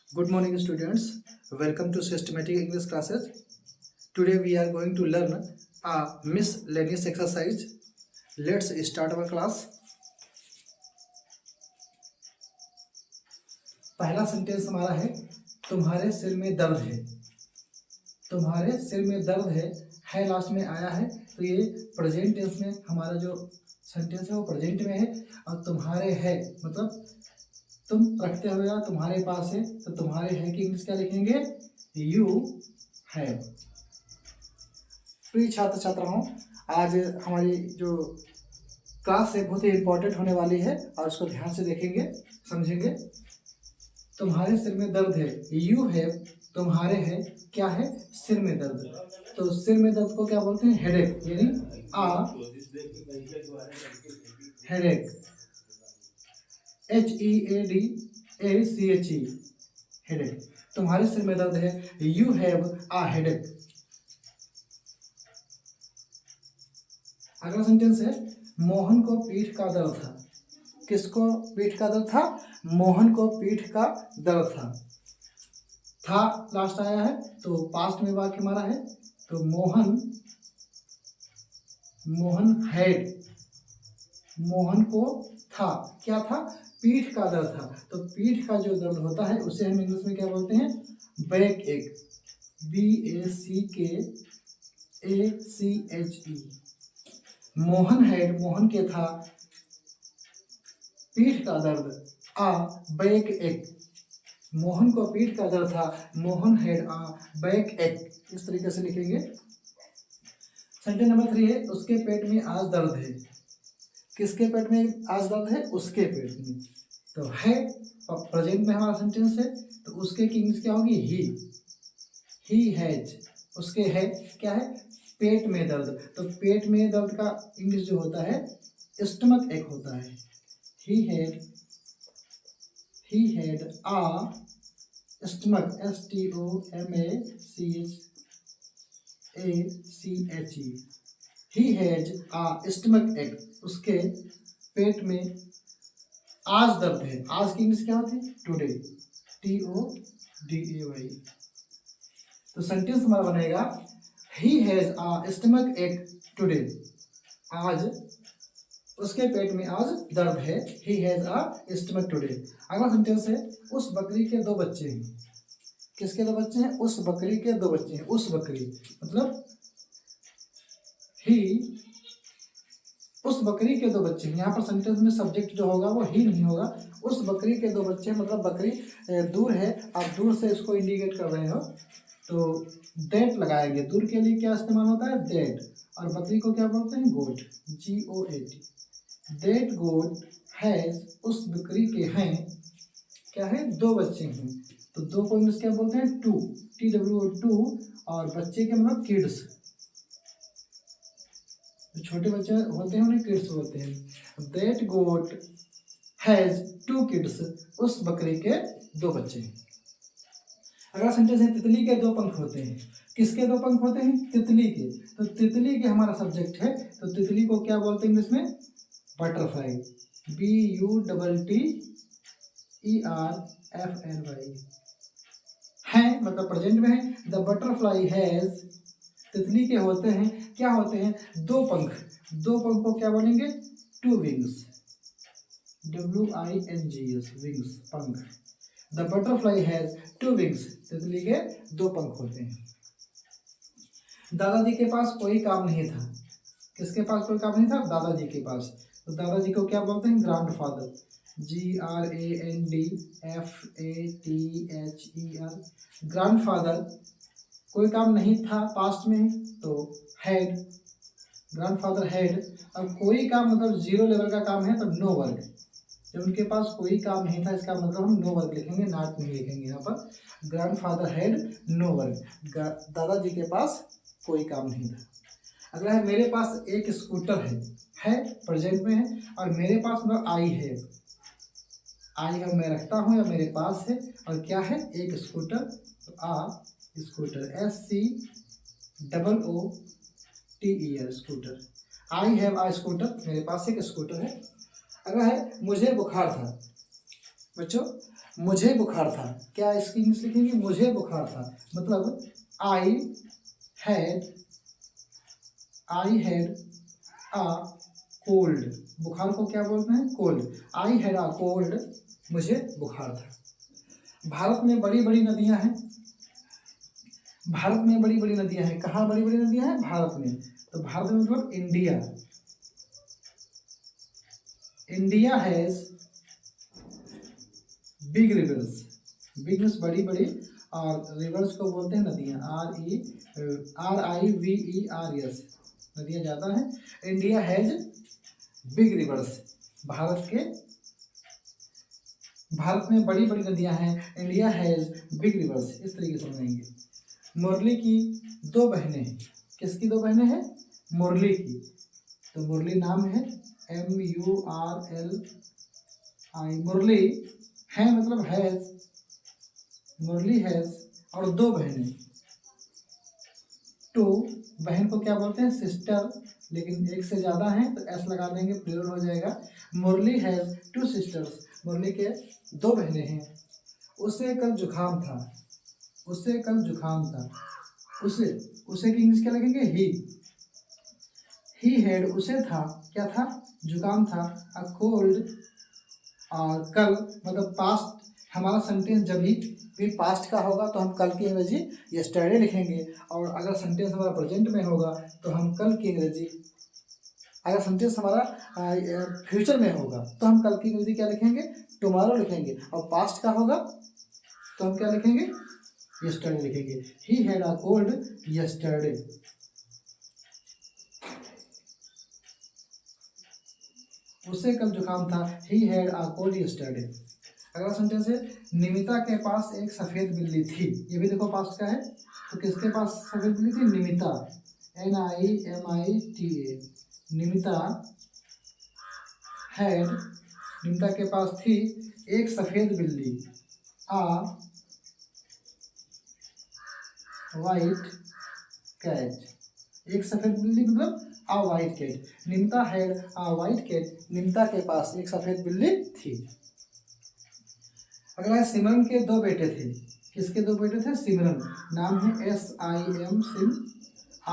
Good morning, students. Welcome to Systematic English classes. Today we are going to learn a miscellaneous exercise. Let's start our class. पहला sentence हमारा है तुम्हारे सिर में दर्द है। तुम्हारे सिर में दर्द है लास्ट में आया है, तो ये प्रेजेंट टेंस में हमारा जो सेंटेंस है वो प्रेजेंट में है। और तुम्हारे है मतलब तुम रखते हुए या तुम्हारे पास है, तो तुम्हारे है की इंग्लिश क्या लिखेंगे? You have. प्रिय छात्र छात्राओं, आज हमारी जो क्लास है बहुत ही इम्पोर्टेंट होने वाली है और उसको ध्यान से देखेंगे, समझेंगे। तुम्हारे सिर में दर्द है, यू हैव, तुम्हारे है क्या है? सिर में दर्द। तो सिर में दर्द को क्या बोलते हैं? हेडेक, यानी आ हेडेक, HEADACHE, हेडेक। तुम्हारे सिर में दर्द है, यू हैव आ हेडेक। अगला सेंटेंस है मोहन को पीठ का दर्द था। किसको पीठ का दर्द था? मोहन को पीठ का दर्द था लास्ट आया है, तो पास्ट में वाक्य हमारा है। तो मोहन हैड, मोहन को था, क्या था? पीठ का दर्द था। तो पीठ का जो दर्द होता है उसे हम इंग्लिश में क्या बोलते हैं? बैक एक, BACKACHE। मोहन हैड, मोहन के था पीठ का दर्द, आ बैक एक। मोहन को पीठ का दर्द था, मोहन हैड आ बैक एक। इस तरीके से लिखेंगे। सेंटेंस नंबर 3 है उसके पेट में आज दर्द है। किसके पेट में आज दर्द है? उसके पेट में। तो है प्रेजेंट में हमारा सेंटेंस है, तो उसके की इंग्लिश क्या होगी? He has. उसके है क्या है? पेट में दर्द। तो पेट में दर्द का इंग्लिश जो होता है स्टमक एक होता है। He had a stomach, STOMACHE। He has a stomach ache, उसके पेट में आज दर्द है। आज की इंग्लिश क्या होती है? Today, TODAY। तो सेंटेंस हमारा बनेगा he has a stomach ache today. आज उसके पेट में आज दर्द है, he has a stomach today. अगला सेंटेंस है उस बकरी के 2 बच्चे हैं। किसके 2 बच्चे हैं? उस बकरी के 2 बच्चे हैं। उस बकरी मतलब उस बकरी के 2 बच्चे हैं। यहाँ पर सेंटेंस में सब्जेक्ट जो होगा वो ही नहीं होगा। उस बकरी के 2 बच्चे मतलब बकरी दूर है, आप दूर से इसको इंडिकेट कर रहे हो, तो दैट लगाएंगे। दूर के लिए क्या इस्तेमाल होता है? दैट। और बकरी को क्या बोलते हैं? गोट, GOAT। दैट गोट हैज, उस बकरी के हैं क्या है? 2 बच्चे हैं। तो 2 को इंग्लिश क्या बोलते हैं? Two, TWO। और बच्चे के मतलब किड्स। जो छोटे बच्चे होते हैं उन्हें किड्स बोलते हैं। दैट गोट हैज 2 किड्स, उस बकरी के 2 बच्चे हैं। अगला सेंटेंस है तितली के 2 पंख होते हैं। किसके 2 पंख होते हैं? तितली के। तो तितली के हमारा सब्जेक्ट है, तो तितली को क्या बोलते हैं इंग्लिश में? Butterfly, BUTTERFLY। है मतलब प्रेजेंट में है। द बटरफ्लाई हैज, तितली के होते हैं क्या होते हैं? 2 पंख। 2 पंख को क्या बोलेंगे? 2 विंग्स, WINGS, विंग्स, पंख। द बटरफ्लाई हैज 2 विंग्स, तितली के 2 पंख होते हैं। दादाजी के पास कोई काम नहीं था। किसके पास कोई काम नहीं था? दादाजी के पास। तो दादाजी को क्या बोलते हैं? Grandfather, GRANDFATHER। ग्रैंडफादर। कोई काम नहीं था पास्ट में, तो हैड, ग्रैंडफादर हैड। अब कोई काम मतलब 0 लेवल का काम है तो नो वर्क। जब उनके पास कोई काम नहीं था इसका मतलब हम नो वर्क लिखेंगे, नॉट नहीं लिखेंगे यहाँ पर। ग्रैंडफादर हैड नो वर्क, दादाजी के पास कोई काम नहीं था। अगला है मेरे पास एक स्कूटर है प्रेजेंट में है। और मेरे पास मतलब आई है मैं रखता हूँ या मेरे पास है। और क्या है? एक स्कूटर, तो a scooter, SCOOTER, scooter. I have a scooter, मेरे पास एक स्कूटर है। अगला है मुझे बुखार था। बच्चों मुझे बुखार था, क्या इसकी इंग्लिश लिखेंगे, मुझे बुखार था, मतलब आई हैड अ कोल्ड, बुखार को क्या बोलते हैं, cold, I had a cold, मुझे बुखार था। भारत में बड़ी बड़ी नदियां हैं, भारत में बड़ी बड़ी नदियां हैं, कहाँ बड़ी बड़ी नदियां हैं, भारत में, तो भारत में मतलब India, India has big reverse, big means बड़ी बड़ी, और रिवर्स को बोलते हैं नदियां, RIVERS, नदियां ज़्यादा हैं। India has big reverse, Bharat में बड़ी बड़ी नदियां हैं, इंडिया हैज बिग रिवर्स, इस तरीके से समझेंगे। मुरली की दो बहनें हैं, किसकी दो बहनें हैं, मुरली की, तो मुरली नाम है, MURLI, मुरली है मतलब हैज, मुरली हैज, और दो बहनें, टू, बहन को क्या बोलते हैं, सिस्टर, लेकिन एक से ज़्यादा हैं तो एस लगा देंगे, प्लूरल हो जाएगा। मुरली हैज 2 सिस्टर्स, मुरली के दो बहनें हैं। उसे कल जुकाम था, उसे कल जुकाम था, उसे की इंग्लिश क्या लगेंगे, ही हैड, उसे था, क्या था, जुकाम था, अ कोल्ड, और कल मतलब पास्ट, हमारा सेंटेंस जब भी पास्ट का होगा तो हम कल की अंग्रेजी यस्टरडे लिखेंगे, और अगर सेंटेंस हमारा प्रेजेंट में होगा तो हम कल की अंग्रेजी, अगर सेंटेंस हमारा फ्यूचर में होगा तो हम कल की अंग्रेजी क्या लिखेंगे, टुमारो लिखेंगे, और पास्ट का होगा तो हम क्या लिखेंगे, यस्टरडे लिखेंगे। ही हैड अ कोल्ड यस्टरडे, उसे कल जुकाम था, he had a cold yesterday. अगला सेंटेंस है, निमिता के पास एक सफ़ेद बिल्ली थी, ये भी देखो पास्ट का है, तो किसके पास सफ़ेद बिल्ली थी, निमिता, NIMITA, निमिता हैड, निमिता के पास थी एक सफ़ेद बिल्ली, आ वाइट कैट, एक सफ़ेद बिल्ली मतलब a white cat, Nimita had a white cat, Nimita के पास एक सफ़ेद बिल्ली थी। अगला है, सिमरन के दो बेटे थे, किसके दो बेटे थे, सिमरन, नाम है SIM,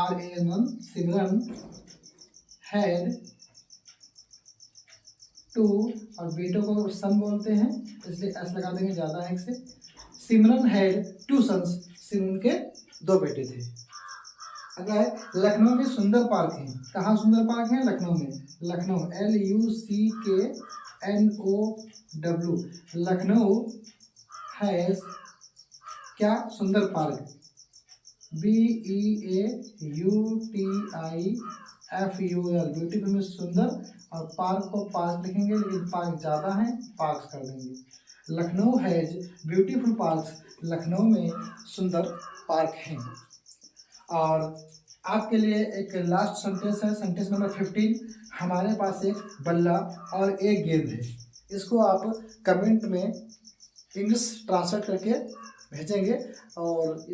RAN, सिमरन हैड 2, और बेटों को सन बोलते हैं इसलिए एस लगा देंगे, ज़्यादा है से, सिमरन हैड 2 सन्स, सिमरन के दो बेटे थे। अगला है, लखनऊ में सुंदर पार्क है, कहाँ सुंदर पार्क है, लखनऊ में, लखनऊ LUCKNOW, लखनऊ हैज क्या, सुंदर पार्क, BEAUTIFUL, ब्यूटीफुल में सुंदर, और पार्क को पार्क लिखेंगे लेकिन पार्क ज़्यादा है, पार्क्स कर देंगे। Lucknow has beautiful parks, Lucknow में सुंदर पार्क हैं। और आपके लिए एक लास्ट सेंटेंस है, सेंटेंस नंबर 15, हमारे पास एक बल्ला और एक गेंद है, इसको आप कमेंट में इंग्लिश ट्रांसलेट करके भेजेंगे, और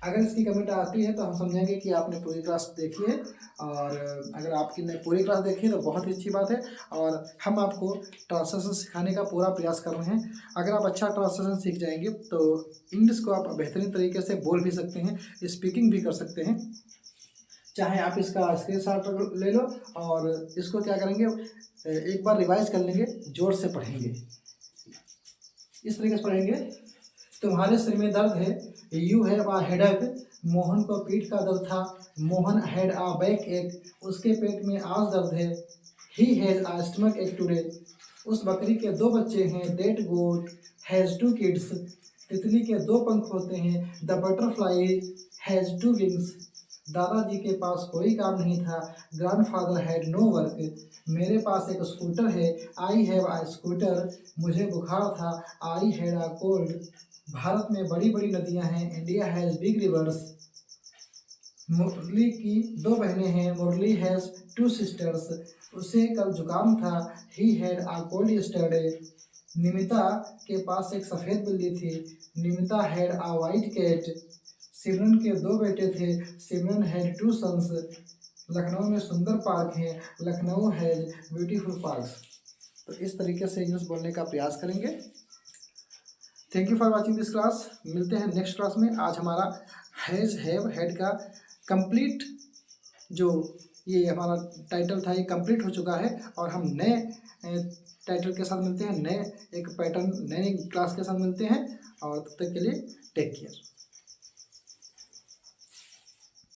अगर इसकी कमेंट आती है तो हम समझेंगे कि आपने पूरी क्लास देखी है, और अगर आपकी ने पूरी क्लास देखी है तो बहुत ही अच्छी बात है, और हम आपको ट्रांसलेशन सिखाने का पूरा प्रयास कर रहे हैं। अगर आप अच्छा ट्रांसलेशन सीख जाएंगे तो इंग्लिश को आप बेहतरीन तरीके से बोल भी सकते हैं, स्पीकिंग भी कर सकते हैं। चाहे आप इसका स्क्रीनशॉट ले लो और इसको क्या करेंगे, एक बार रिवाइज कर लेंगे, जोर से पढ़ेंगे, इस तरीके से पढ़ेंगे। तुम्हारे सिर में दर्द है, you have a headache, Mohan को पीठ का दर्द था, मोहन हैड अ बैक एक, उसके पेट में आज दर्द है, he has a stomach ache today, उस बकरी के दो बच्चे हैं, दैट गोट हैज 2 किड्स, तितली के दो पंख होते हैं, द बटरफ्लाई हैज 2 विंग्स, दादाजी के पास कोई काम नहीं था, ग्रैंडफादर हैड नो वर्क, मेरे पास एक स्कूटर है, आई हैव अ स्कूटर, मुझे बुखार था, I had a cold, Bharat में बड़ी बड़ी नदियां हैं, इंडिया हैज बिग रिवर्स, मुरली की दो बहनें हैं, मुरली हैज 2 सिस्टर्स, उसे कल जुकाम था, he had a cold yesterday, Nimita के पास एक सफ़ेद बिल्ली थी, Nimita had a white cat, Simran के दो बेटे थे, सिमरन हैड 2 सन्स, लखनऊ में सुंदर पार्क है, लखनऊ हैज ब्यूटीफुल पार्क्स। तो इस तरीके से इंग्लिश बोलने का प्रयास करेंगे। Thank you for watching this class. मिलते हैं नेक्स्ट क्लास में। आज हमारा हैज़ हैव हैड का कंप्लीट जो ये हमारा टाइटल था ये कंप्लीट हो चुका है और हम नए टाइटल के साथ मिलते हैं, नए एक पैटर्न नए क्लास के साथ मिलते हैं और तब तक के लिए टेक केयर।